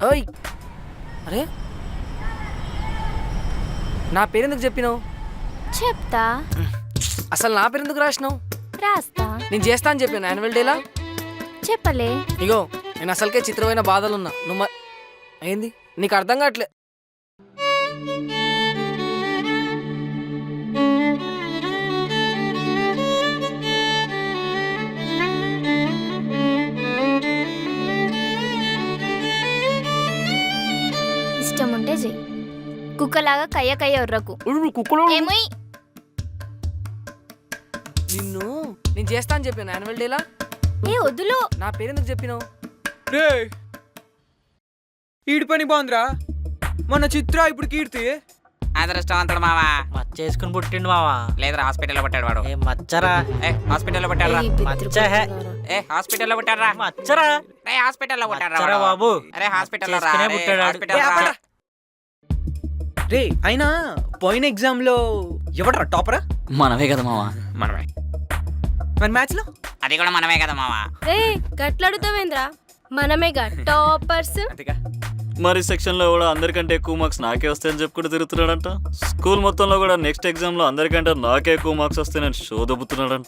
ఓయ్ అరే నా పేరు ఎందుకు చెప్పినావు? చెప్తా. అసలు నా పేరు ఎందుకు రాసినావు? రాస్తా. నేను చేస్తా అని చెప్పాను యాన్యువల్ డేలా. చెప్పలే. ఇగో నేను అసలుకే చిత్రమైన బాధలున్నా. నువ్వు ఏంది నీకు అర్థం కావట్లే. ఇష్టం ఉంటే చెయ్యి, కుక్కలాగా కయ్య కయ్య ఉర్రకు. కుక్కలో ఏమోయ్ నిన్ను నేను చేస్తా అని చెప్పాను యాన్యువల్ డేలా. ఏ వద్దులు. నా పేరు ఎందుకు చెప్పినావు? రే ఈడి పని బాగుందిరా. మన చిత్ర ఇప్పుడు కీర్తి అదృష్టవంతుడు మావా. మచ్చేసుకుని పుట్టిండు మావా. లేదురా హాస్పిటల్లో పట్టాడు వాడు. ఏ మచ్చరా, హాస్పిటల్లో పట్టాడు. మచ్చ హే. హాస్పిటల్లో పట్టారా. మచ్చరా హాస్పిటల్లో పట్టారా మచ్చరా బాబు. అరే హాస్పిటల్లో చేసుకునే పుట్టాడు. హాస్పిటల్. రే అయినా పోయిన ఎగ్జామ్ లో ఎవడరా టాపరా? మనమే కదా మావా. మనమే. మరి మ్యాచ్ లో అది కూడా మనమే కదా మావా. రే గట్లాడుతావేంద్రా, మనమేగా టాపర్స్. అంతేగా. మరి సెక్షన్ లో కూడా అందరికంటే ఎక్కువ మార్క్స్ నాకే వస్తాయని చెప్పుకుంటూ తిరుగుతున్నాడంట. స్కూల్ మొత్తంలో కూడా నెక్స్ట్ ఎగ్జామ్ లో అందరికంటే నాకే ఎక్కువ మార్క్స్ వస్తాయని షో దొబ్బుతున్నాడంట.